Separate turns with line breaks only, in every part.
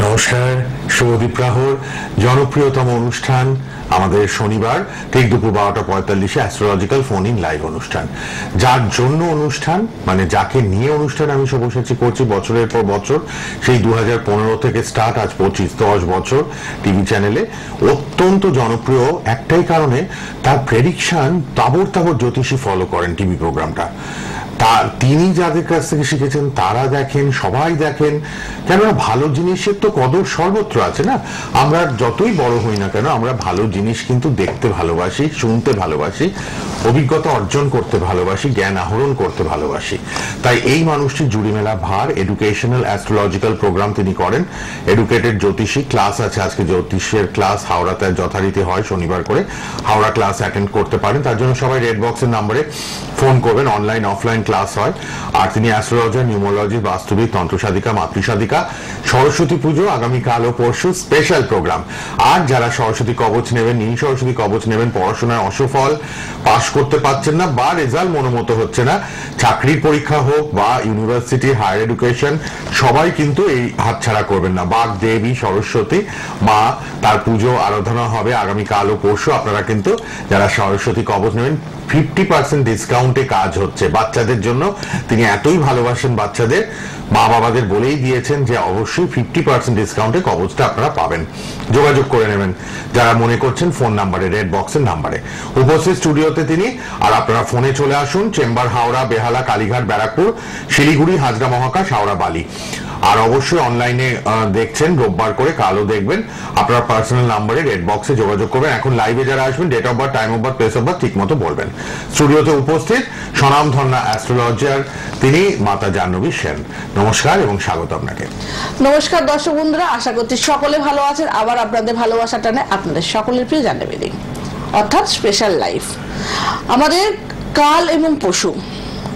নমস্কার, শুভদীপ প্রহর জনপ্রিয়তম অনুষ্ঠান আমাদের শনিবার ঠিক দুপুর 12:45 অ্যাস্ট্রোলজিক্যাল ফোন ইন লাইভ অনুষ্ঠান। যার জন্য অনুষ্ঠান মানে যাকে নিয়ে অনুষ্ঠান আমি সব্যসাচী করছি বছরের পর বছর, সেই 2015 থেকে স্টার্ট, আজ 25-10 বছর টিভি চ্যানেলে। অত্যন্ত জনপ্রিয় একটাই কারণে, তার প্রেডিকশন তাবড় তাবড় জ্যোতিষী ফলো করেন টিভি প্রোগ্রামটা। তিনি যাদের কাছ থেকে শিখেছেন তারা দেখেন, সবাই দেখেন, কেননা ভালো জিনিসের তো কদর সর্বত্র আছে না। আমরা যতই বড় হই না কেন, আমরা ভালো জিনিস কিন্তু দেখতে ভালোবাসি, শুনতে ভালোবাসি, অভিজ্ঞতা অর্জন করতে ভালোবাসি, জ্ঞান আহরণ করতে ভালোবাসি। তাই এই মানুষটি জুড়ি মেলা ভার এডুকেশনাল অ্যাস্ট্রোলজিক্যাল প্রোগ্রাম তিনি করেন। এডুকেটেড জ্যোতিষী ক্লাস আছে, আজকে জ্যোতিষের ক্লাস হাওড়াতে যথারীতি হয় শনিবার করে। হাওড়া ক্লাস অ্যাটেন্ড করতে পারেন, তার জন্য সবাই রেড বক্সের নাম্বারে ফোন করবেন। অনলাইন অফলাইন ক্লাস হয়। আর তিনি অ্যাস্ট্রোলজার, নিউমোলজি, বাস্তুবিদ, তন্ত্রসাধিকা, মাতৃসাধিকা। সরস্বতী পুজো আগামীকাল ও পরশু স্পেশাল প্রোগ্রাম। আর যারা সরস্বতী কবচ নেবেন, নীল সরস্বতী কবচ নেবেন, পড়াশোনায় অসফল, পাশ করতে পারছেন না বা রেজাল্ট মনোমতো হচ্ছে না, চাকরির পরীক্ষা হোক বা ইউনিভার্সিটি, হায়ার এডুকেশন, সবাই কিন্তু এই হাতছাড়া করবেন না। বাগ দেবী সরস্বতী মা, তার পুজো আরাধনা হবে আগামীকাল ও পরশু। আপনারা কিন্তু যারা সরস্বতী কবচ নেবেন 50% ডিসকাউন্টে কাজ হচ্ছে বাচ্চাদের জন্য। তিনি এতই ভালোবাসেন বাচ্চাদের, মা বাবাদের বলেই দিয়েছেন যে অবশ্যই 50% ডিসকাউন্টে কবচটা আপনারা পাবেন। যোগাযোগ করে নেবেন যারা মনে করছেন ফোন নাম্বারে, রেড বক্সের নাম্বারে। উপস্থিত স্টুডিওতে তিনি। আর আপনারা ফোনে চলে আসুন। চেম্বার হাওড়া, বেহালা, কালীঘাট, ব্যারাকপুর, শিলিগুড়ি, হাজরা মহাকাশ, হাওড়া, বালি। আর অবশ্যই অনলাইনে দেখছেন রোববার করে, কালও দেখবেন। আপনার পার্সোনাল নাম্বারে রেড বক্সে যোগাযোগ করবেন। এখন লাইভে যারা আসবেন date of birth, time of birth, place of birth ঠিক মতো বলবেন। স্টুডিওতে উপস্থিত স্বনামধন্য অ্যাস্ট্রোলজার তিনি মাতা জাহ্নবী সেন। নমস্কার এবং স্বাগত আপনাকে।
নমস্কার দর্শক বন্ধুরা, আশা করছি সকলে ভালো আছেন। আবার আপনাদের ভালোবাসা টানে আপনাদের সকলের প্রিয় জাহ্নবী দি, অর্থাৎ স্পেশাল লাইফ। আমাদের কাল এবং পশু,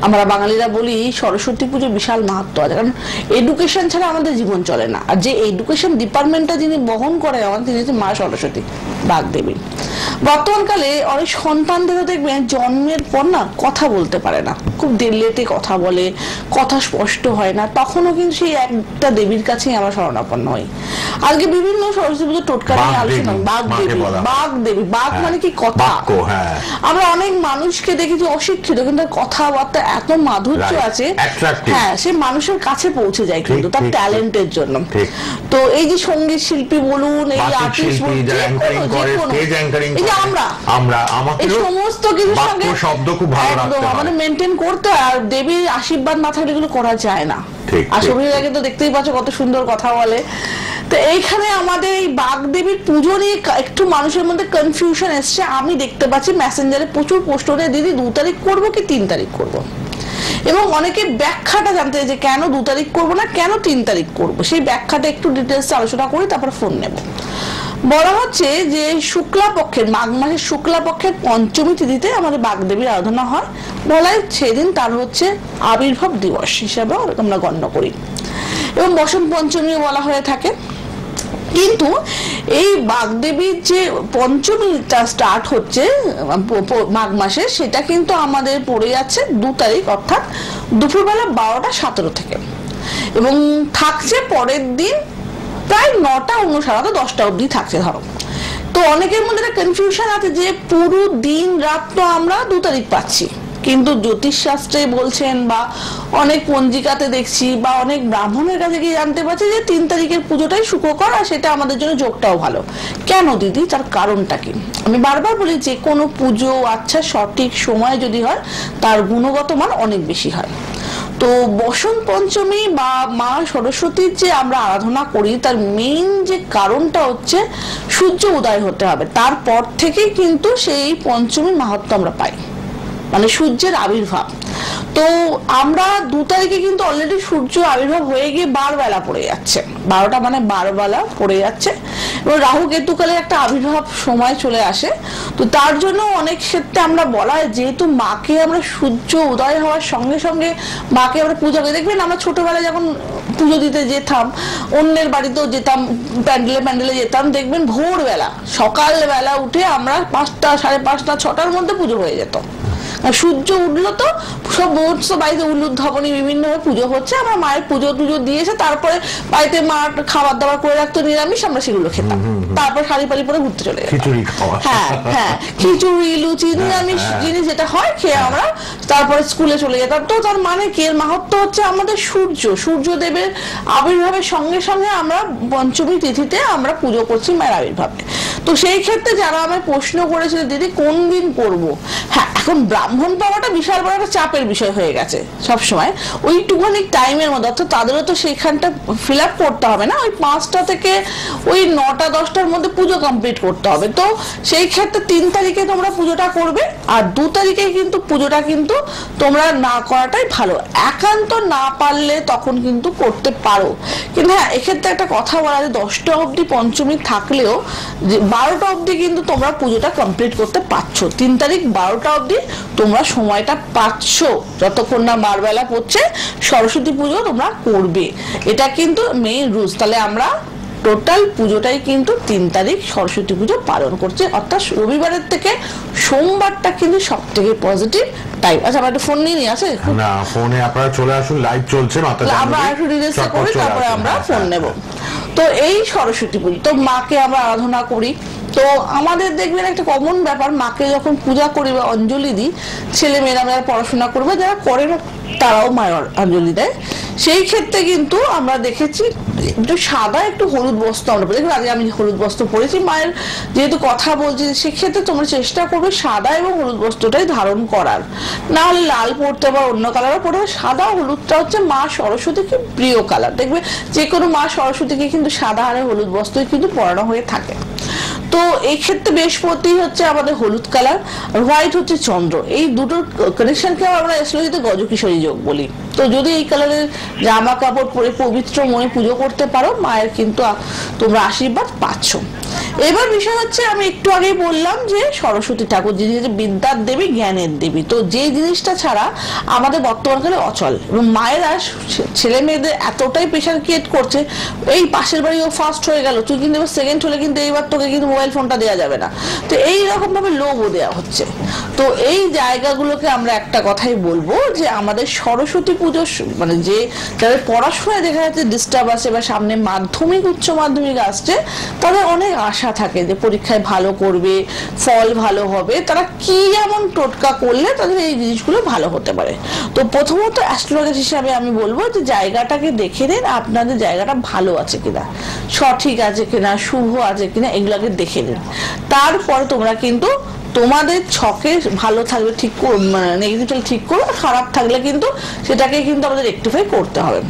আমরা বাঙালিরা বলি সরস্বতী পুজো বিশাল মাহাত্ম আছে, কারণ এডুকেশন ছাড়া আমাদের জীবন চলে না। আর যে এডুকেশন ডিপার্টমেন্টটা যিনি বহন করে আমাদের, তিনি হচ্ছে মা সরস্বতী, বাগদেবী। বর্তমানকালে অনেক সন্তানদেরও দেখবেন জন্মের পর না কথা বলতে পারে না, খুব লেটে কথা বলে, কথা স্পষ্ট হয় না। তখনও কিন্তু সেই একটা দেবীর কাছেই আমরা শরণাপন্ন হই। আজকে বিভিন্ন সরস্বতী পুজোর টোটকা নিয়ে আলোচনা। বাগদেবী, বাগদেবী, বাগ মানে কি কথা। আমরা অনেক মানুষকে দেখেছি অশিক্ষিত, কিন্তু কথাবার্তা এত মাধুর্য আছে, হ্যাঁ, সে মানুষের কাছে পৌঁছে যায় কিন্তু তার ট্যালেন্টের জন্য। তো এই যে সঙ্গীত শিল্পী বলুন, এই আর্টিস্ট বলুন, এই সমস্ত কিছুর সঙ্গে আমাদের মেনটেন করতে হয়। আর দেবীর আশীর্বাদ না থাকলে এগুলো করা যায় না। আর শরীরের আগে তো দেখতেই পাচ্ছ কত সুন্দর কথা বলে। তো এইখানে আমাদের এই বাগদেবীর পুজো নিয়ে একটু মানুষের মধ্যে কনফিউশন এসছে। আমি দেখতে পাচ্ছি মেসেঞ্জারে প্রচুর পোস্ট হলে, দিদি 2 তারিখ করবো কি 3 তারিখ করবো, এবং অনেকে ব্যাখ্যাটা জানতে যে কেন 2 তারিখ করবো না, কেন 3 তারিখ করবো, সেই ব্যাখ্যাটা একটু ডিটেলসে আলোচনা করি, তারপর ফোন নেব। বলা হচ্ছে যে শুক্লা পক্ষের, মাঘ মাসের শুক্লা পক্ষের পঞ্চমী তিথিতে আমাদের বাগদেবীর আরাধনা হয়। বলা সেদিন তার হচ্ছে আবির্ভাব দিবস হিসাবে আমরা গণ্য করি, এবং বসন্ত পঞ্চমী বলা হয়ে থাকে। কিন্তু এই বাগদেবীর যে পঞ্চমীটা স্টার্ট হচ্ছে মাঘ মাসে, সেটা কিন্তু আমাদের পড়ে যাচ্ছে 2 তারিখ, অর্থাৎ দুপুরবেলা 12:17 থেকে, এবং থাকছে পরের দিন প্রায় 9:59 10টা অবধি থাকছে ধরো। তো অনেকের মধ্যে একটা কনফিউশন আছে যে পুরো দিন রাত তো আমরা 2 তারিখ পাচ্ছি, কিন্তু জ্যোতিষ শাস্ত্রে বলছেন বা অনেক পঞ্জিকাতে দেখছি বা অনেক ব্রাহ্মণের কাছে গিয়ে জানতে পারছি যে 3 তারিখের পুজোটাই সুখকর, আর সেটা আমাদের জন্য যোগটাও ভালো। কেন দিদি, তার কারণটা কি? আমি বারবার বলি যে কোনো পুজো আচ্ছা সঠিক সময় যদি হয়, তার গুণগত মান অনেক বেশি হয়। তো বসন্ত পঞ্চমী বা মা সরস্বতীর যে আমরা আরাধনা করি, তার মেইন যে কারণটা হচ্ছে সূর্য উদয় হতে হবে, তারপর থেকেই কিন্তু সেই পঞ্চমী মাহাত্ম্য আমরা পাই, মানে সূর্যের আবির্ভাব। তো আমরা 2 তারিখে কিন্তু অলরেডি সূর্য আবির্ভাব হয়ে গিয়ে 12 বেলা পড়ে যাচ্ছে, 12টা মানে 12 বেলা পড়ে যাচ্ছে, এবং রাহু কেতুকালের একটা আবির্ভাব সময় চলে আসে। তো তার জন্য অনেক ক্ষেত্রে আমরা বলা হয়, যেহেতু মাকে আমরা সূর্য উদয় হওয়ার সঙ্গে সঙ্গে মাকে আমরা পূজা করি। দেখবেন আমরা ছোটবেলায় যখন পুজো দিতে যেতাম, অন্যের বাড়িতেও যেতাম, প্যান্ডেলে যেতাম, দেখবেন ভোরবেলা সকালবেলা উঠে আমরা 5টা, 5:30, 6টার মধ্যে পুজো হয়ে যেত। সূর্য উঠলো তো সব সমস্ত বাড়িতে উলুধ্বনি বিভিন্ন পুজো হচ্ছে, আমরা মায়ের পুজো টুজো দিয়েছে, তারপরে বাড়িতে মা খাবার দাবার করে রাখতো নিরামিষ, আমরা সেগুলো খেতাম, তারপর শাড়ি পাড়ি পরে ঘুরতে চলে যেতাম। হ্যাঁ হ্যাঁ, খিচুড়ি লুচি নিরামিষ জিনিস যেটা হয় খেয়ে আমরা তারপরে স্কুলে চলে যেতাম। তো তার মানে কি, এর মাহাত্ম্য হচ্ছে আমাদের সূর্যদেবের আবির্ভাবের সঙ্গে সঙ্গে আমরা পঞ্চমী তিথিতে আমরা পুজো করছি মায়ের আবির্ভাবে। তো সেই ক্ষেত্রে যারা আমায় প্রশ্ন করেছিল দিদি কোন দিন করব, হ্যাঁ এখন ব্রাহ্মণ পাওয়াটা বিশাল বড় একটা চাপের বিষয় হয়ে গেছে সবসময়। ওইটুখানি টাইমের মধ্যে, অর্থাৎ তাদেরও তো সেইখানটা ফিল আপ করতে হবে না, ওই 5টা থেকে ওই 9টা 10টার মধ্যে পুজো কমপ্লিট করতে হবে। তো সেই ক্ষেত্রে 3 তারিখে তোমরা পুজোটা করবে, আর 2 তারিখে কিন্তু পুজোটা কিন্তু তোমরা না করাটাই ভালো। একান্ত না পারলে তখন কিন্তু করতে পারো, কিন্তু হ্যাঁ এক্ষেত্রে একটা কথা বলা যায়, 10টা অবধি পঞ্চমী থাকলেও 12টা অবধি কিন্তু তোমরা পুজোটা কমপ্লিট করতে পারছো। 3 তারিখ 12টা অবধি তোমরা সময়টা পাচ্ছ, যতক্ষণ না বারবেলা পড়ছে সরস্বতী পুজো তোমরা করবে, এটা কিন্তু মেইন রুলস। তাহলে আমরা টোটাল পুজোটাই কিন্তু 3 তারিখ সরস্বতী পুজো পালন করছে, অর্থাৎ রবিবারের থেকে সোমবারটা কিন্তু সব থেকে পজিটিভ টাইম। আচ্ছা আমরা একটা ফোন নিয়ে আছে
না, ফোনে আপনারা চলে আসুন, লাইভ চলছে,
আমরা একটু রিলিজটা করি তারপরে আমরা ফোন নেব। তো এই সরস্বতী পুজো তো মাকে আমরা আরাধনা করি। তো আমাদের দেখবেন একটা কমন ব্যাপার, মাকে যখন পূজা করি বা অঞ্জলি দিই, ছেলে মেয়েরা যারা পড়াশোনা করবে, যারা করে না তারাও মায়ের অঞ্জলি দেয়। সেই ক্ষেত্রে কিন্তু আমরা দেখেছি একটু সাদা একটু হলুদ বস্ত্র আমরা পরি। আগে আমি হলুদ বস্ত্র পরেছি, মায়ের যেহেতু কথা বলছি, সেক্ষেত্রে তোমরা চেষ্টা করবে সাদা এবং হলুদ বস্ত্রটাই ধারণ করার, না হলে লাল পরতে বা অন্য কালারও পরতে। সাদা হলুদটা হচ্ছে মা সরস্বতীকে প্রিয় কালার, দেখবে যে কোনো মা সরস্বতীকে কিন্তু সাদা আর হলুদ বস্ত্রই কিন্তু পরানো হয়ে থাকে। তো এই ক্ষেত্রে বৃহস্পতি হচ্ছে আমাদের হলুদ কালার, আর হোয়াইট হচ্ছে চন্দ্র। এই দুটোর কানেকশনকে আমরা অ্যাস্ট্রোলজিতে গজকিশোরী যোগ বলি। তো যদি এই কালারের জামা কাপড় পরে পবিত্র মনে পুজো করতে পারো, মায়ের কিন্তু তোমরা আশীর্বাদ পাচ্ছ। এবার বিষয় হচ্ছে, আমি একটু আগেই বললাম যে সরস্বতী ঠাকুর যিনি বিদ্যার দেবী, জ্ঞানের দেবী। তো যে জিনিসটা ছাড়া আমাদের বর্তমানকালে অচল, এবং মায়েরা ছেলে মেয়েদের এতটাই প্রেশার ক্রিয়েট করছে, এই পাশের বাড়ি ও ফার্স্ট হয়ে গেল, তুই কিন্তু এবার সেকেন্ড হলে কিন্তু এইবার তোকে কিন্তু মোবাইল ফোনটা দেওয়া যাবে না। তো এই রকম ভাবে লোভও দেওয়া হচ্ছে। তো এই জায়গাগুলোকে আমরা একটা কথাই বলবো যে আমাদের সরস্বতী পুজো মানে যে যাদের পড়াশোনায় দেখা যাচ্ছে ডিস্টার্ব আছে, বা সামনে মাধ্যমিক উচ্চ মাধ্যমিক আসছে, তাদের অনেক আশা থাকে যে পরীক্ষায় ভালো করবে, ফল ভালো হবে, তারা কি এমন টোটকা করলে তাদের এই জিনিসগুলো ভালো হতে পারে। তো প্রথমত অ্যাস্ট্রোলজার হিসাবে আমি বলবো যে জায়গাটাকে দেখে নিন, আপনাদের জায়গাটা ভালো আছে কিনা, সঠিক আছে কিনা, শুভ আছে কিনা, এগুলোকে দেখে নিন। তারপরে তোমরা কিন্তু তোমাদের ছকে ভালো থাকলে ঠিক নেগেটিভটা ঠিক করো, খারাপ থাকলে কিন্তু সেটাকে কিন্তু আমাদের রেকটিফাই করতে হবে।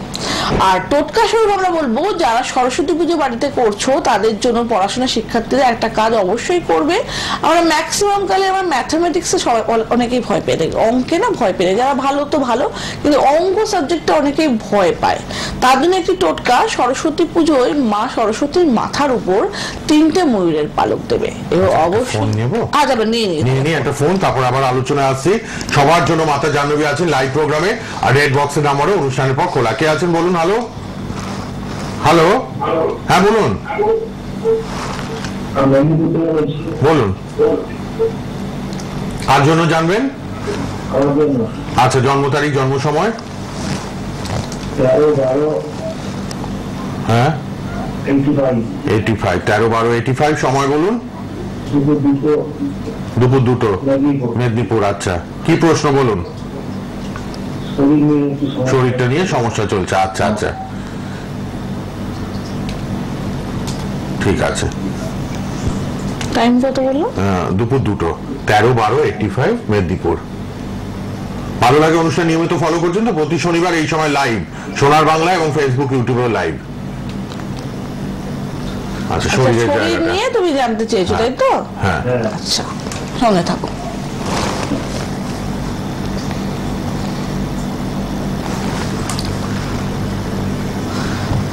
আর টোটকা স্বরূপ আমরা বলবো, যারা সরস্বতী পুজো বাড়িতে করছো তাদের জন্য পড়াশোনা শিক্ষার্থীরা একটা কাজ অবশ্যই করবে। আমরা ম্যাক্সিমাম কালে আমার ম্যাথামেটিক্সে সবাই অনেকেই ভয় পেয়ে থাকে, অঙ্কে না ভয় পেয়ে, যারা ভালো তো ভালো, কিন্তু অঙ্ক সাবজেক্টটা অনেকেই ভয় পায়। তার জন্য একটি টোটকা, সরস্বতী পুজোয় মা সরস্বতীর মাথার উপর 3টে ময়ূরের পালক দেবে। এবং অবশ্যই যাবে নিয়ে
একটা ফোন, তারপর আবার আলোচনা আসছি। সবার জন্য মাতা জাহ্নবী আছেন লাইভ প্রোগ্রামে, আর রেড বক্সের নাম্বারে অনুষ্ঠানের পর খোলা। কে আছেন বলুন? হ্যালো হ্যালো, হ্যাঁ বলুন বলুন, কার জন্য জানবেন? আচ্ছা, জন্ম তারিখ, জন্ম সময়? হ্যাঁ 85, 13/12/85, সময় বলুন? দুপুর 2টো, মেদিনীপুর। আচ্ছা, কি প্রশ্ন বলুন? শরীরটা নিয়ে সমস্যা চলছে। আচ্ছা আচ্ছা, ঠিক আছে।
টাইম কত বললো?
দুপুর 2টো, 13/12/85, মেদিনীপুর। ভালো লাগে অনুষ্ঠান নিয়মিত ফলো করছেন তো? প্রতি শনিবার এই সময় লাইভ, সোনার বাংলা এবং ফেসবুক ইউটিউবে লাইভ। আচ্ছা, শরীর
নিয়ে তুমি জানতে চেয়েছো তাই তো?
হ্যাঁ,
আচ্ছা, সঙ্গে থাকো।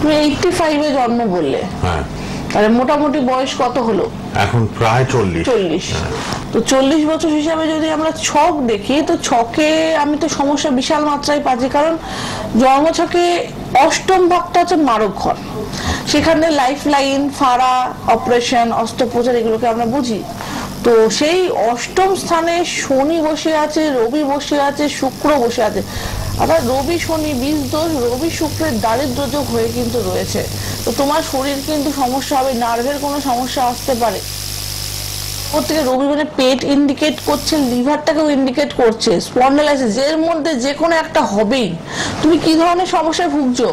85-এ জন্ম বললে,
হ্যাঁ,
তাহলে মোটামুটি বয়স কত হলো?
এখন প্রায় 40।
তো 40 বছর হিসাবে যদি আমরা ছক দেখি, তো ছকে আমি তো সমস্যা বিশাল মাত্রায় পাচ্ছি, কারণ জন্মছকে অষ্টম ভাবটা হচ্ছে মারক ঘর, সেখানে লাইফ লাইন, ফাড়া, অপারেশন, অস্ত্রোপচার এগুলোকে আমরা বুঝি। তো সেই অষ্টম স্থানে শনি বসে আছে, রবি বসে আছে, শুক্র বসে আছে। আবার রবি শনি 20 দোষ, রবি শুক্রের দারিদ্র যোগ হয়ে কিন্তু রয়েছে। তো তোমার শরীর কিন্তু সমস্যা হবে, নার্ভের কোনো সমস্যা আসতে পারে। প্রত্যেকে রবি মানে পেট ইন্ডিকেট করছে, লিভারটাকেও ইন্ডিকেট করছে, স্পন্ডালাইসিস, এর মধ্যে যে কোনো একটা হবেই। তুমি কি ধরনের সমস্যায় ভুগছো?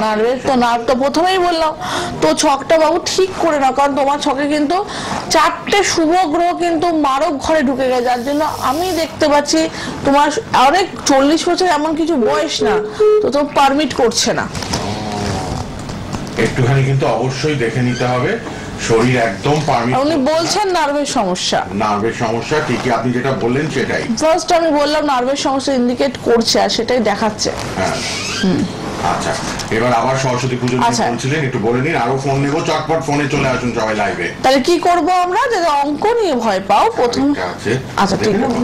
নার্ভের তো নার্ভ তো প্রথমেই বললাম, তো ছকটা বাবু ঠিক করে নাও, কারণ তোমার ছকে কিন্তু 4টে শুভ গ্রহ কিন্তু মারক ঘরে ঢুকে গেছে, যার জন্য আমি দেখতে পাচ্ছি তোমার অনেক 40 বছর এমন কিছু বয়স না, তো তো পারমিট করছে না।
একটুখানি কিন্তু অবশ্যই দেখে নিতে হবে, শরীর একদম পারমিট।
উনি বলছেন নার্ভের সমস্যা,
নার্ভের সমস্যা ঠিকই, আপনি যেটা বললেন সেটাই।
ফার্স্ট আমি বললাম নার্ভের সমস্যা ইন্ডিকেট করছে, আর সেটাই দেখাচ্ছে।
হ্যাঁ, আচ্ছা, এবার আবার সরস্বতী পুজো বলছিলেন, একটু বলে নিন। আরো ফোন নেবো, চটপট ফোনে চলে আসুন সবাই লাইভে।
তাহলে কি করব আমরা, যদি অঙ্ক নিয়ে ভয় পাও প্রথম? আচ্ছা ঠিক আছে,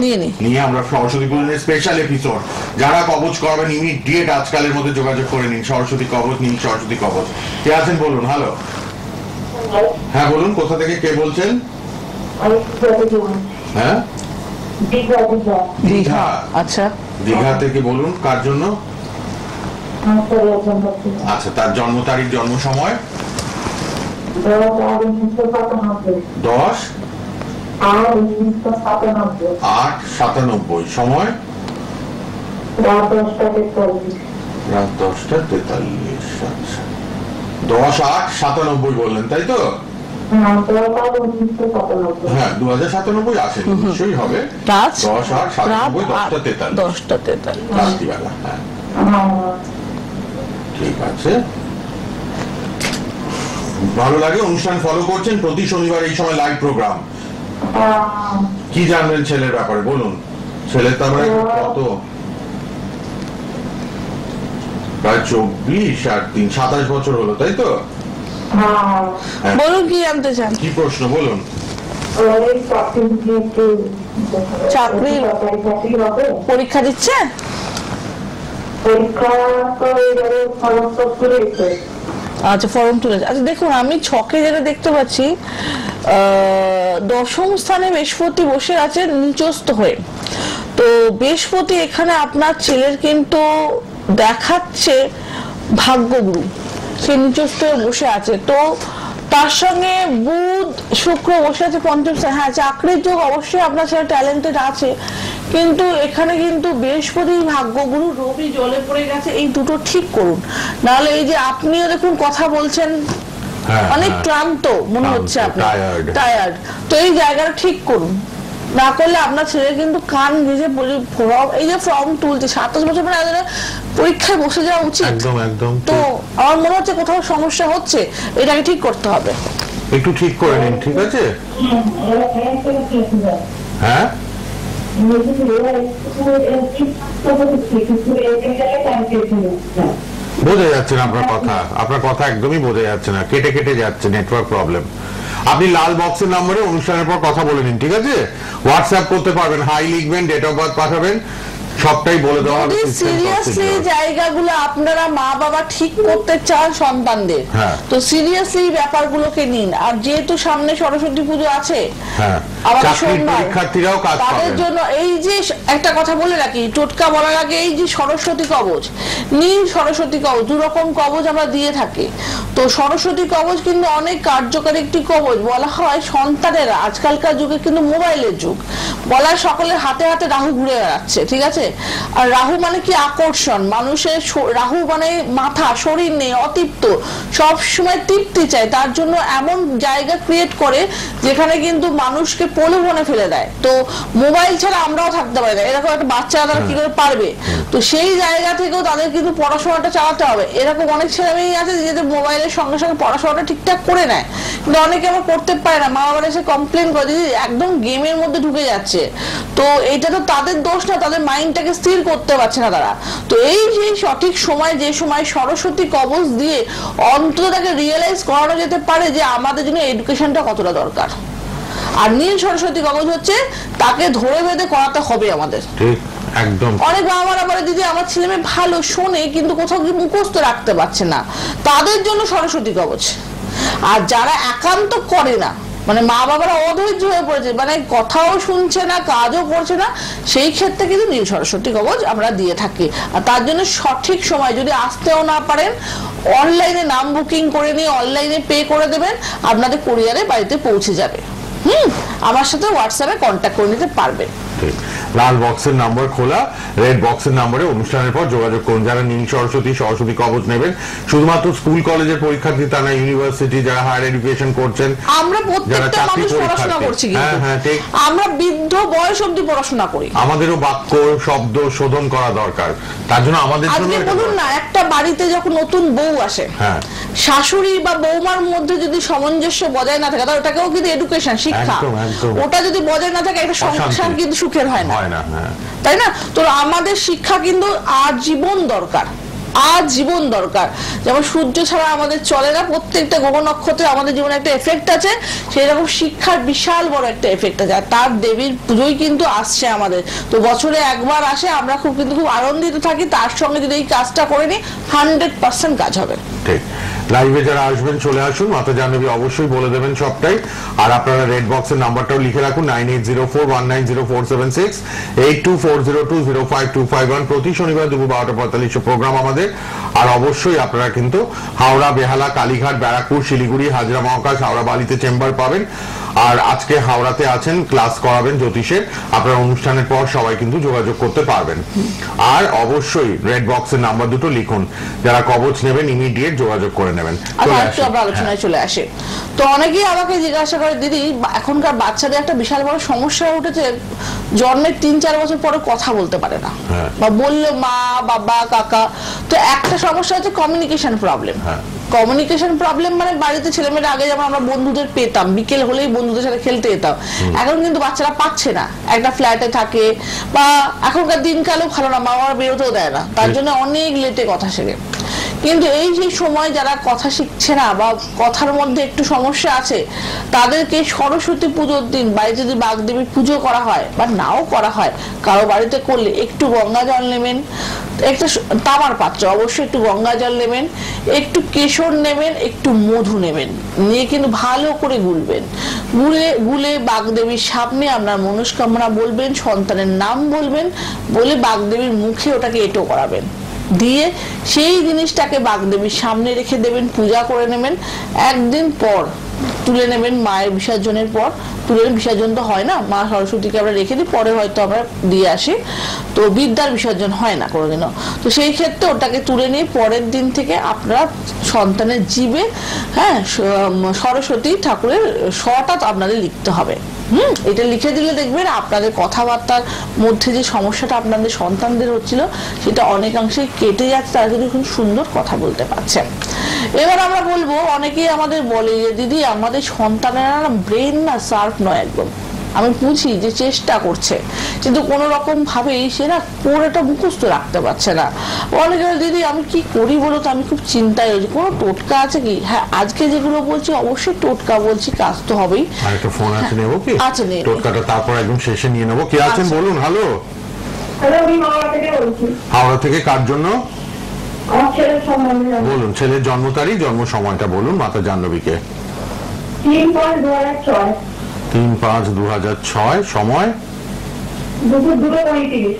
নিয়ে
আমরা সরস্বতী পুজো নিয়ে স্পেশাল এপিসোড। যারা কবচ করবেন ইমিডিয়েট আজকালের মধ্যে যোগাযোগ করে নিন, সরস্বতী কবচ নিন, সরস্বতী কবচ। কে আছেন বলুন? হ্যালো, হ্যাঁ বলুন, কোথা থেকে কে বলছেন? হ্যাঁ, দীঘা।
আচ্ছা,
দীঘা থেকে বলুন, কার জন্য? আচ্ছা, তার জন্ম তারিখ, জন্ম সময়? 10/8/97, সময় রাত 10:43। আচ্ছা, 10/8/97 বললেন, তাই তো? হ্যাঁ, 2097 আসেনি, নিশ্চয়ই হবে 10/8/97,
10:43
রাত্রিবেলা। হ্যাঁ, ঠিক আছে, ভালো লাগে। অনুষ্ঠান ফলো করছেন প্রতি শনিবার এই সময় লাইভ প্রোগ্রাম। কি জানবেন ছেলের ব্যাপারে বলুন? ছেলের তার মানে কত? প্রায় 24 আর 3 27 বছর হলো, তাই তো?
বলুন কি জানতে চান,
কি প্রশ্ন বলুন?
চাকরি পরীক্ষা দিচ্ছে? আচ্ছা, ফর্ম তুলেছে। আচ্ছা দেখুন, আমি ছকে যেটা দেখতে পাচ্ছি, 10ম স্থানে বৃহস্পতি বসে আছে নিচস্থ হয়ে। তো বৃহস্পতি এখানে আপনার ছেলের কিন্তু দেখাচ্ছে ভাগ্যগুরু, সে নিচস্থ হয়ে বসে আছে। তো তার সঙ্গে বুধ শুক্র বসে আছে 5ম স্থানে। হ্যাঁ, চাকরির যোগ অবশ্যই আপনার ছেলে ট্যালেন্টেড আছে, কিন্তু এখানে কিন্তু বৃহস্পতি ভাগ্যগুরু, রবি জলে পড়ে গেছে। এই দুটো ঠিক করুন, নাহলে এই যে আপনিও দেখুন কথা বলছেন অনেক ক্লান্ত মনে হচ্ছে, আপনি টায়ার্ড, তো এই জায়গাটা ঠিক করুন। না করলে আপনার ছেলে কিন্তু কান ভিজে এই যে ফর্ম তুলছে 27 বছর পরে পরীক্ষায় বসে যাওয়া উচিত।
একদম একদম।
তো আমার মনে হচ্ছে কোথাও সমস্যা হচ্ছে, এটাকে ঠিক করতে হবে।
একটু ঠিক করে নিন, ঠিক আছে? হ্যাঁ, বোঝা যাচ্ছে না আপনার কথা একদমই বোঝা যাচ্ছে না, কেটে কেটে যাচ্ছে, নেটওয়ার্ক প্রবলেম। আপনি লাল বক্সের নম্বরে অনুষ্ঠানের পর কথা বলে নিন, ঠিক আছে? হোয়াটসঅ্যাপ করতে পারবেন, হাই লিখবেন, ডেট অফ বার্থ পাঠাবেন, সবটাই বলে দেওয়া হবে।
সিরিয়াসলি জায়গাগুলো আপনারা মা বাবা ঠিক করতে চান সন্তানদের, তো সিরিয়াসলি ব্যাপারগুলোকে নিন। আর যেহেতু সামনে সরস্বতী পুজো আছে, আবার
পরীক্ষার্থীরাও কাজ পাবেন,
তাদের জন্য এই যে একটা কথা বলে রাখি, টোটকা বলার আগে, এই যে সরস্বতী কবচ, নীল সরস্বতী কবচ, 2 রকম কবচ আমরা দিয়ে থাকি। তো সরস্বতী কবচ কিন্তু অনেক কার্যকরী একটি কবচ। বলা হয় সন্তানেরা, আজকালকার যুগে কিন্তু মোবাইলের যুগ, বলা হয় সকলের হাতে হাতে রাহু ঘুরে বেড়াচ্ছে, ঠিক আছে? আর রাহু মানে কি? আকর্ষণ। মানুষের রাহু মানে মাথা, শরীর নেই, অতৃপ্ত, সব সময় তৃপ্তি চায়, তার জন্য এমন জায়গা ক্রিয়েট করে যেখানে কিন্তু মানুষকে প্রলোভনে ফেলে দেয়। তো মোবাইল ছাড়া আমরাও থাকতে পারি না, এরকম একটা বাচ্চারা তারা কি করে পারবে? তো সেই জায়গা থেকেও তাদের কিন্তু পড়াশোনাটা চালাতে হবে। এরকম অনেক ছেলে মেয়ে আছে যে মোবাইলের সঙ্গে সঙ্গে পড়াশোনাটা ঠিকঠাক করে নেয়, কিন্তু অনেকে আবার করতে পারে না। মা বাবা এসে কমপ্লেন করে যে একদম গেমের মধ্যে ঢুকে যাচ্ছে। তো এটা তো তাদের দোষ না, তাদের মাইন্ডটাকে স্থির করতে পারছে না তারা। তো এই যে সঠিক সময়, যে সময় সরস্বতী কবচ দিয়ে অন্তত তাকে রিয়েলাইজ করানো যেতে পারে যে আমাদের জন্য এডুকেশনটা কতটা দরকার। আর নীল সরস্বতী কবচ হচ্ছে তাকে ধরে বেঁধে করাতে হবে আমাদের।
ঠিক। একদম।
অনেক বাবা মারা বলে দিদি আমার ছেলে মেয়ে ভালো শোনে কিন্তু কোথাও গিয়ে মুখস্থ রাখতে পারছে না, তাদের জন্য সরস্বতী কবচ। আর যারা একান্ত করে না, মানে মা বাবারা অধৈর্য হয়ে পড়েছে, মানে কথাও শুনছে না কাজও করছে না, সেই ক্ষেত্রে কিন্তু নীল সরস্বতী কবচ আমরা দিয়ে থাকি। আর তার জন্য সঠিক সময়, যদি আসতেও না পারেন অনলাইনে নাম বুকিং করে নিয়ে অনলাইনে পে করে দেবেন, আপনাদের কুরিয়ারে বাড়িতে পৌঁছে যাবে। আমার সাথে হোয়াটসঅ্যাপে কন্ট্যাক্ট করে নিতে পারবেন।
লাল বক্সের নাম্বার খোলা, রেড বক্সের নাম্বারে অনুষ্ঠানের পর যোগাযোগ করুন। যারা নীল সরস্বতী কবচ নেবেন, শুধুমাত্র স্কুল কলেজের পরীক্ষার্থী তা না, ইউনিভার্সিটি, যারা হায়ার এডুকেশন করছেন,
আমরা প্রত্যেকটা মানুষ পড়াশোনা করছি, আমরা বৃদ্ধ বয়স অবধি পড়াশোনা করি,
আমাদেরও বাক্য শব্দ শোধন করা দরকার। তার জন্য আমাদের জন্য
বলুন না, একটা বাড়িতে যখন নতুন বউ আসে, শাশুড়ি বা বৌমার মধ্যে যদি সামঞ্জস্য বজায় না থাকে, তাহলে ওটাকেও কিন্তু এডুকেশন, শিক্ষা, ওটা যদি বজায় না থাকে একটা সংসার কিন্তু সুখের হয় না, তাই না? তো আমাদের শিক্ষা কিন্তু আজীবন দরকার, আজীবন দরকার। যেমন সূর্য ছাড়া আমাদের চলে না, প্রত্যেকটা গ্রহ নক্ষত্রে আমাদের জীবনে একটা এফেক্ট আছে, সেই রকম শিক্ষার বিশাল বড় একটা এফেক্ট আছে। আর তার দেবীর পুজোই কিন্তু আসছে আমাদের, তো বছরে একবার আসে, আমরা খুব আনন্দিত থাকি। তার সঙ্গে যদি এই কাজটা করে নিই 100% কাজ হবে।
ঠিক। লাইভে যারা আসবেন চলে আসুন, মাতা জাহ্নবী অবশ্যই বলে দেবেন সবটাই। আর আপনারা রেড বক্সের নাম্বারটাও লিখে রাখুন 9804190476, 8240205251। প্রতি শনিবার দুপুর 12:45 প্রোগ্রাম আমাদের। আর অবশ্যই আপনারা কিন্তু হাওড়া, বেহালা, কালীঘাট, ব্যারাকপুর, শিলিগুড়ি, হাজরা মহাকাশ, হাওড়া বালিতে চেম্বার পাবেন। আর আজকে হাওড়াতে আছেন, ক্লাস করাবেন জ্যোতিষের, আপনারা অনুষ্ঠানের পর সবাই কিন্তু যোগাযোগ করতে পারবেন। আর অবশ্যই রেড বক্সের নাম্বার দুটো লিখুন, যারা কবচ নেবেন ইমিডিয়েট যোগাযোগ করে নেবেন।
আলোচনায় চলে আসে। তো অনেকেই আমাকে জিজ্ঞাসা করে, দিদি এখনকার বাচ্চাদের একটা বিশাল বড় সমস্যা উঠেছে, জন্মের 3-4 বছর পরে কথা বলতে পারে না, বা বললে মা বাবা কাকা। তো একটা সমস্যা হচ্ছে কমিউনিকেশন প্রবলেম। কমিউনিকেশন প্রবলেম মানে বাড়িতে ছেলেমেয়েরা আগে যেমন আমরা বন্ধুদের পেতাম, বিকেল হলেই বন্ধুদের সাথে খেলতে যেতাম, এখন কিন্তু বাচ্চারা পাচ্ছে না, একটা ফ্ল্যাটে থাকে, বা এখনকার দিনকালেও ভালো না, মা বাবা বেরোতেও দেয় না, তার জন্য অনেক লেটে কথা শেখে। কিন্তু এই যে সময় যারা কথা শিখছে না বা কথার মধ্যে একটু সমস্যা আছে, তাদেরকে সরস্বতী পুজোর দিন বাড়িতে যদি বাগদেবীর পুজো করা হয় বা নাও করা হয়, কারো বাড়িতে করলে একটু গঙ্গা জল নেবেন, একটা তামার পাত্র অবশ্যই একটু গঙ্গা জল নেবেন, একটু কেশর নেবেন, একটু মধু নেবেন, নিয়ে কিন্তু ভালো করে গুলবেন। গুলে বাগদেবীর সামনে আপনার মনস্কামনা বলবেন, সন্তানের নাম বলবেন, বলে বাগদেবীর মুখে ওটাকে এঁটো করাবেন, দিয়ে সেই জিনিসটাকে বাগদেবীর সামনে রেখে দেবেন, পূজা করে নেবেন। একদিন পর তুলে নেবেন, মায়ের বিসর্জনের পর তুলে, বিসর্জন তো হয় না, মা সরস্বতীকে আমরা রেখে দিই, পরে হয়তো আমরা দিয়ে আসি, তো বিদ্যার বিসর্জন হয় না কোনোদিনও। তো সেই ক্ষেত্রে ওটাকে তুলে নিয়ে পরের দিন থেকে আপনারা সন্তানের জীবে সরস্বতী ঠাকুরের শটা আপনাদের লিখতে হবে। এটা লিখে দিলে দেখবেন আপনাদের কথাবার্তার মধ্যে যে সমস্যাটা আপনাদের সন্তানদের হচ্ছিল সেটা অনেকাংশেই কেটে যাচ্ছে, তারা কিন্তু খুব সুন্দর কথা বলতে পারছে। এবার আমরা বলবো, অনেকেই আমাদের বলে যে দিদি আমাদের সন্তানেরা ব্রেন না শার্প নয় একদম, আমি বুঝি যে চেষ্টা করছে কিন্তু কোনো রকম ভাবেই সে না পুরোটা মুখস্থ রাখতে পারছে না। অনেকে দিদি আমি কি করি বলো তো, আমি খুব চিন্তায় রয়েছি, কোনো টোটকা আছে কি? হ্যাঁ, আজকে যেগুলো বলছি অবশ্যই টোটকা বলছি, কাজ তো হবেই।
আরেকটা ফোন আছে, নেব কি?
আচ্ছা, নেব।
টোটকাটা তারপর একদম শেষে নিয়ে নেব। কে আছেন বলুন? হ্যালো,
আমি হাওড়া থেকে বলছি।
হাওড়া থেকে কার জন্য?
আমার ছেলের সম্বন্ধে
বলুন, ছেলের জন্ম তারিখ, জন্ম সময়টা বলুন মাতা জাহ্নবীকে।
3-5-2006।
3-5-2006, সময়
দুপুর 2:35।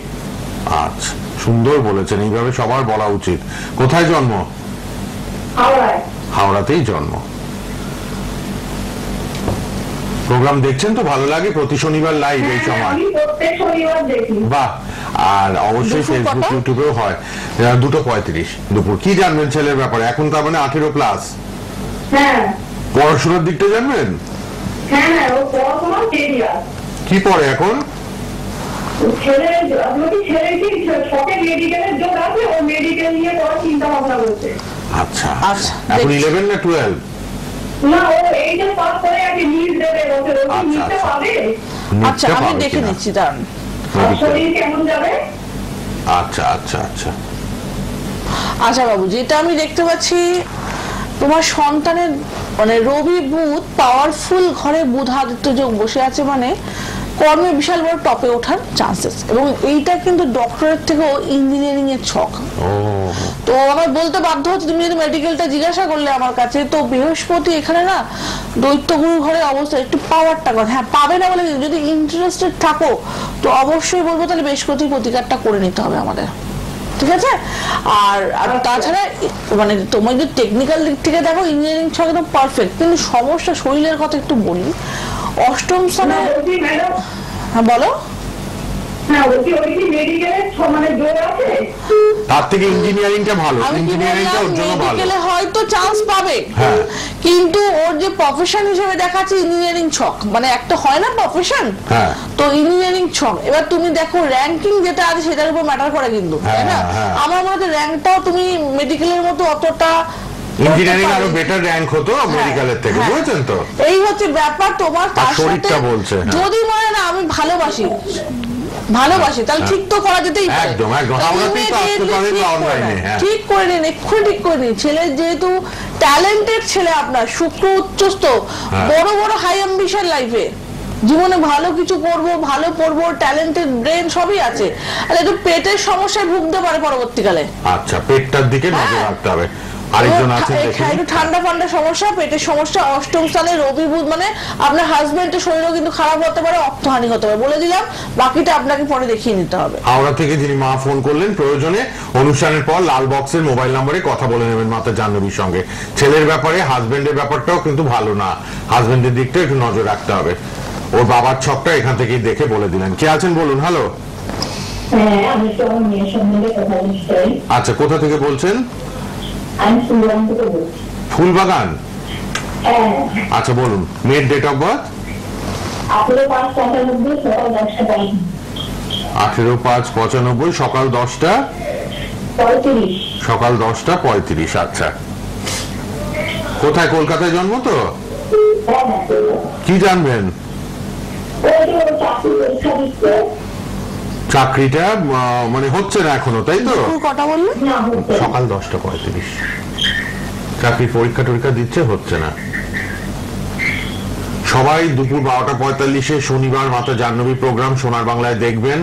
আচ্ছা, সুন্দর বলেছেন, এইভাবে সবার বলা উচিত। কোথায় জন্ম?
হাওড়ায়।
হাওড়াতেই জন্ম। প্রোগ্রাম দেখছেন তো? ভালো লাগে প্রতি শনিবার লাইভ এই সময়?
আমি প্রত্যেক শনিবার দেখি।
বাহ। আর অবশ্যই ফেসবুক ইউটিউবেও হয় 2:35 দুপুর। কি জানবেন ছেলের ব্যাপারে? এখন তার মানে 18+।
হ্যাঁ।
পড়াশোনার দিকটা জানবেন?
হ্যাঁ, ও পড়াশোনা কেরিয়ার।
কি পড়ে এখন?
ছেলে কি শখে মেডিকেলের জন্য আছে, ও মেডিকেল নিয়ে পড়ার চিন্তা ভাবনা করছে।
আচ্ছা, এখন 11 না 12?
না, ও এইটা পাস করে আছে, নিট দেবে, বছর ও নিতে পাবে।
আচ্ছা, আমি দেখে নিচ্ছি দাঁড়ান।
শরীর কেমন যাবে?
আচ্ছা আচ্ছা আচ্ছা
আচ্ছা বাবু, যেটা আমি দেখতে পাচ্ছি তোমার সন্তানের মানে রবি বুধ পাওয়ারফুল ঘরে বুধ আদিত্য যোগ বসে আছে, মানে কর্মে বিশাল বড় টপে ওঠার চান্সেস, এবং এইটা কিন্তু ডক্টরের থেকেও ইঞ্জিনিয়ারিং এর ছক। তো আমার বলতে বাধ্য হচ্ছে, তুমি যদি মেডিকেলটা জিজ্ঞাসা করলে আমার কাছে, তো বৃহস্পতি এখানে না দৈত্যগুরু ঘরের অবস্থা একটু পাওয়ারটা কথা, হ্যাঁ পাবে না বলে, যদি ইন্টারেস্টেড থাকো তো অবশ্যই বলবো তাহলে বৃহস্পতির প্রতিকারটা করে নিতে হবে আমাদের, ঠিক আছে? আর তাছাড়া মানে তোমার যদি টেকনিক্যাল দিক থেকে দেখো ইঞ্জিনিয়ারিং ছক একদম পারফেক্ট, কিন্তু সমস্যা শরীরের কথা একটু বলি। অষ্টম স্থানে, হ্যাঁ বলো।
তার থেকে ইঞ্জিনিয়ারিংটা ভালো, ইঞ্জিনিয়ারিংটা ওর জন্য ভালো,
হয়তো চান্স পাবে, কিন্তু ওর যে প্রফেশন হিসেবে দেখাচ্ছে ইঞ্জিনিয়ারিং ছক, মানে একটা হয় না প্রফেশন, তো ইঞ্জিনিয়ারিং ছক। এবার তুমি দেখো র্যাঙ্কিং যেটা আছে সেটার উপর ম্যাটার করে কিন্তু, তাই না? আমার মনে হয় র্যাঙ্কটাও তুমি মেডিকেলের মতো অতটা,
ইঞ্জিনিয়ারিং আরো বেটার র‍্যাঙ্ক হতো মেডিকেলের থেকে, বুঝছেন তো?
এই হচ্ছে ব্যাপার তোমার। তার
শরীরটা বলছে
যদি মনে না আমি ভালোবাসি তাহলে ঠিক তো করা যেতেই পারে,
একদম একদম। আমরা তো আসতে পারি না অনলাইনে,
ঠিক করে নিন, এক্ষুনি ঠিক করে নিন। ছেলে যেহেতু ট্যালেন্টেড ছেলে, আপনার শুক্র উচ্চস্থ, বড় বড় হাই অ্যাম্বিশন লাইফে, জীবনে ভালো কিছু করবো, ভালো পড়বো, ট্যালেন্টেড ব্রেন সবই আছে, আর একটু পেটের সমস্যায় ভুগতে পারে পরবর্তীকালে।
আচ্ছা, পেটটার দিকে নজর রাখতে হবে। আরেকজন আছেন দেখুন,
একটু ঠান্ডা ফান্ডা সমস্যা, পেটের সমস্যা, অষ্টম স্থানে রবি বুধ, মানে আপনার হাজবেন্ডের শরীরও কিন্তু খারাপ হতে পারে, অর্থহানি হতে পারে, বলে দিলাম। বাকিটা আপনাকে পরে দেখিয়ে নিতে হবে।
হাওড়া থেকে যিনি মা ফোন করলেন, প্রয়োজনে অনুষ্ঠানের পর লাল বক্সের মোবাইল নম্বরে কথা বলে নেবেন মাতা জাহ্নবীর সঙ্গে। ছেলের ব্যাপারে, হাজবেন্ডের ব্যাপারটাও কিন্তু ভালো না, হাজবেন্ডের দিকটা একটু নজর রাখতে হবে। ওর বাবার ছকটা এখান থেকেই দেখে বলে দিলেন। কে আছেন বলুন। হ্যালো। আচ্ছা, কোথা থেকে বলছেন? ফুলবাগান। আচ্ছা বলুন, মেয়ের ডেট অফ বার্থ? 18/5/95, সকাল 10:35। আচ্ছা, কোথায়? কলকাতায় জন্ম তো? কি জানবেন? চাকরিটা মানে হচ্ছে না এখনো, তাই তো?
কটা বললেন?
সকাল 10:35। চাকরি পরীক্ষা টরীক্ষা দিচ্ছে, হচ্ছে না। সবাই দুপুর 12:45 শনিবার মাতা জাহ্নবী প্রোগ্রাম সোনার বাংলায় দেখবেন।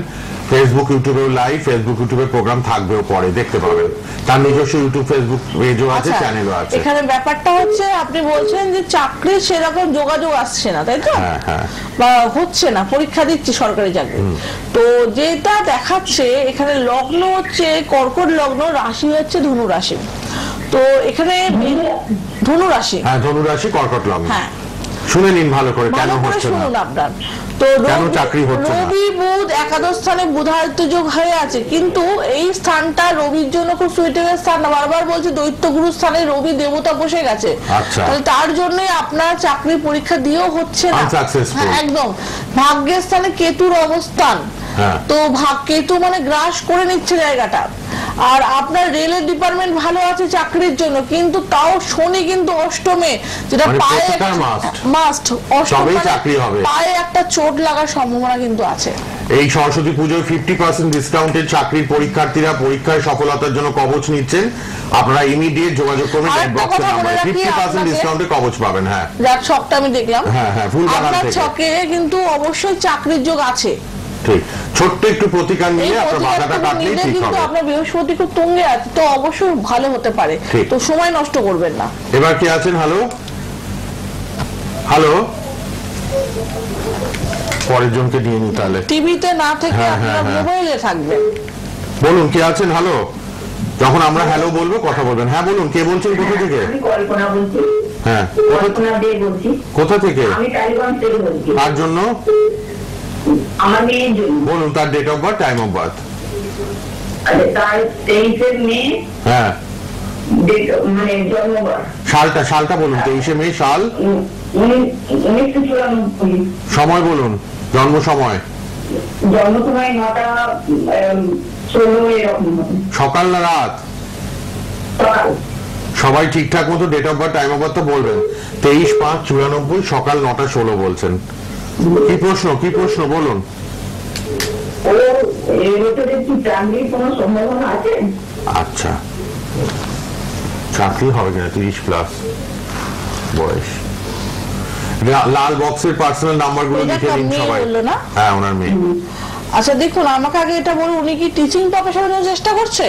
ফেসবুক ইউটিউবেও লাইভ, ফেসবুক ইউটিউবে প্রোগ্রাম থাকবেও, পরে দেখতে পাবেন। তার নিজস্ব ইউটিউব ফেসবুক পেজও আছে, চ্যানেলও আছে।
এখানে ব্যাপারটা হচ্ছে, আপনি বলছেন যে চাকরি সেরকম যোগাযোগ আসছে না, তাই তো? বা হচ্ছে না, পরীক্ষা দিচ্ছি সরকারি চাকরি। তো যেটা দেখাচ্ছে এখানে লগ্ন হচ্ছে কর্কট লগ্ন, রাশি হচ্ছে ধনু রাশি। তো এখানে ধনু রাশি,
ধনু রাশি কর্কট লগ্ন। শুনে নিন ভালো করে, কেন হচ্ছে না,
আপনার তো
কেন চাকরি হচ্ছে না।
রবি বুধ একাদশ স্থানে বুধাদিত্য যোগ হয়ে আছে, কিন্তু এই স্থানটা রবির জন্য খুব সুইটেবল স্থান না। বারবার বলছি দৈত্য গুরু স্থানে রবি দেবতা বসে গেছে, তাহলে তার জন্যই আপনার চাকরি পরীক্ষা দিয়েও হচ্ছে না, একদম। ভাগ্যের স্থানে কেতুর অবস্থান, তো কেতু মানে গ্রাস করে নিচ্ছে জায়গাটা। আর আপনার রেলের ডিপার্টমেন্ট ভালো আছে চাকরির জন্য, কিন্তু তাও শনি কিন্তু অষ্টমে, যেটা পায়ে মাস্ট, পায়ে একটা চোট লাগার সম্ভাবনা কিন্তু আছে।
এই সরস্বতী পুজোয় 50% ডিসকাউন্টের চাকরির পরীক্ষার্থীরা পরীক্ষায় সফলতার জন্য কবচ নিচ্ছেন। আপনারা ইমিডিয়েট যোগাযোগ করবেন, 50% ডিসকাউন্টে কবচ পাবেন।
যার ছকটা আমি দেখলাম,
আপনার
ছকে কিন্তু অবশ্যই চাকরির যোগ আছে।
ঠিক, ছোট্ট একটু প্রতিকার নিয়ে আপনার বাধাটা কাটলেই ঠিক হবে।
আপনার বৃহস্পতি খুব তুঙ্গে আছে, তো অবশ্যই ভালো হতে পারে, তো সময় নষ্ট করবেন না।
এবার কে আছেন? হ্যালো হ্যালো, পরের জনকে দিয়ে নি তাহলে।
টিভিতে না থেকে আপনারা মোবাইলে থাকবেন।
বলুন, কে আছেন? হ্যালো। যখন আমরা হ্যালো বলবো কথা বলবেন। হ্যাঁ বলুন, কে বলছেন, কোথা থেকে?
আমি কল্পনা বলছি।
হ্যাঁ,
কল্পনা দে বলছি।
কোথা থেকে?
আমি টালিগঞ্জ থেকে বলছি।
তার জন্য?
আমার মেয়ের জন্য।
বলুন তার date of birth, time of birth.
তার 23 মে।
হ্যাঁ,
মানে জন্মবার।
সালটা বলুন। 23 মে সাল
1994।
সময় বলুন, জন্ম সময়।
জন্ম সময় 9:16 এরকম। সকাল
না রাত?
সকাল।
সবাই ঠিকঠাক মতো date of birth, time of birth তো বলবেন। 23/5/94 সকাল 9:16 বলছেন। কি প্রশ্ন বলুন। আচ্ছা, চাকরি হবে কিনা 30+ বয়স। লাল বক্সের পার্সোনাল নাম্বারগুলো লিখে দিন সবাই। হ্যাঁ ওনার মেয়ে।
আচ্ছা দেখুন, আমাকে আগে এটা বলুন, উনি কি টিচিং প্রফেশনের চেষ্টা করছে?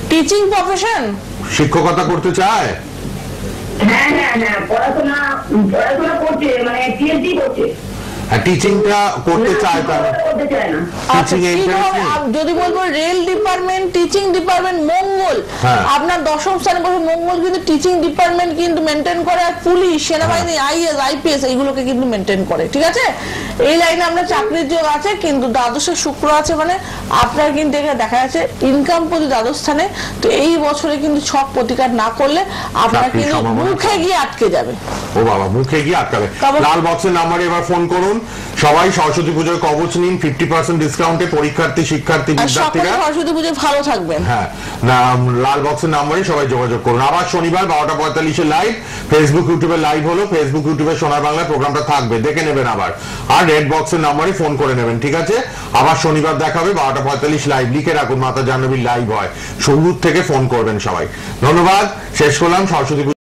টিচিং প্রফেশন,
শিক্ষকতা করতে চায়?
হ্যাঁ হ্যাঁ হ্যাঁ, পড়াশোনা করছে, মানে পিএইচডি করছে।
টিচিংটা করতে চায়, তার
যদি বলবো রেল ডিপার্টমেন্ট, টিচিং ডিপার্টমেন্ট, মঙ্গল, আপনার দশম স্থানে বসে মঙ্গল কিন্তু টিচিং ডিপার্টমেন্ট কিন্তু মেনটেন করে, আর পুলিশ, সেনাবাহিনী, আইএস, আইপিএস এইগুলোকে কিন্তু মেনটেন করে। ঠিক আছে, এই লাইনে আমরা চাকরির যোগ আছে, কিন্তু দ্বাদশে শুক্র আছে, মানে আপনার কিন্তু এখানে দেখা যাচ্ছে ইনকাম প্রতি দ্বাদশ স্থানে। তো এই বছরে কিন্তু ছক প্রতিকার না করলে আপনার কিন্তু মুখে গিয়ে আটকে যাবে।
ও বাবা, মুখে গিয়ে আটকাবে। লাল বক্সের নাম্বারে এবার ফোন করুন সবাই। সরস্বতী পুজোর কবচ নিন 50% ডিসকাউন্টে, পরীক্ষার্থী, শিক্ষার্থী, বিদ্যার্থীরা
সরস্বতী পুজোয় ভালো থাকবেন।
হ্যাঁ, লাল বক্সের নাম্বারে সবাই যোগাযোগ করুন। আবার শনিবার 12:45 লাইভ, ফেসবুক ইউটিউবে লাইভ হলো, ফেসবুক ইউটিউবে সোনার বাংলা প্রোগ্রামটা থাকবে, দেখে নেবেন আবার। আর রেড বক্সের নাম্বারে ফোন করে নেবেন। ঠিক আছে, আবার শনিবার দেখা হবে 12:45 লাইভ। লিখে রাখুন মাতা জাহ্নবীর লাইভ হয়, শুরু থেকে ফোন করবেন সবাই। ধন্যবাদ, শেষ করলাম সরস্বতী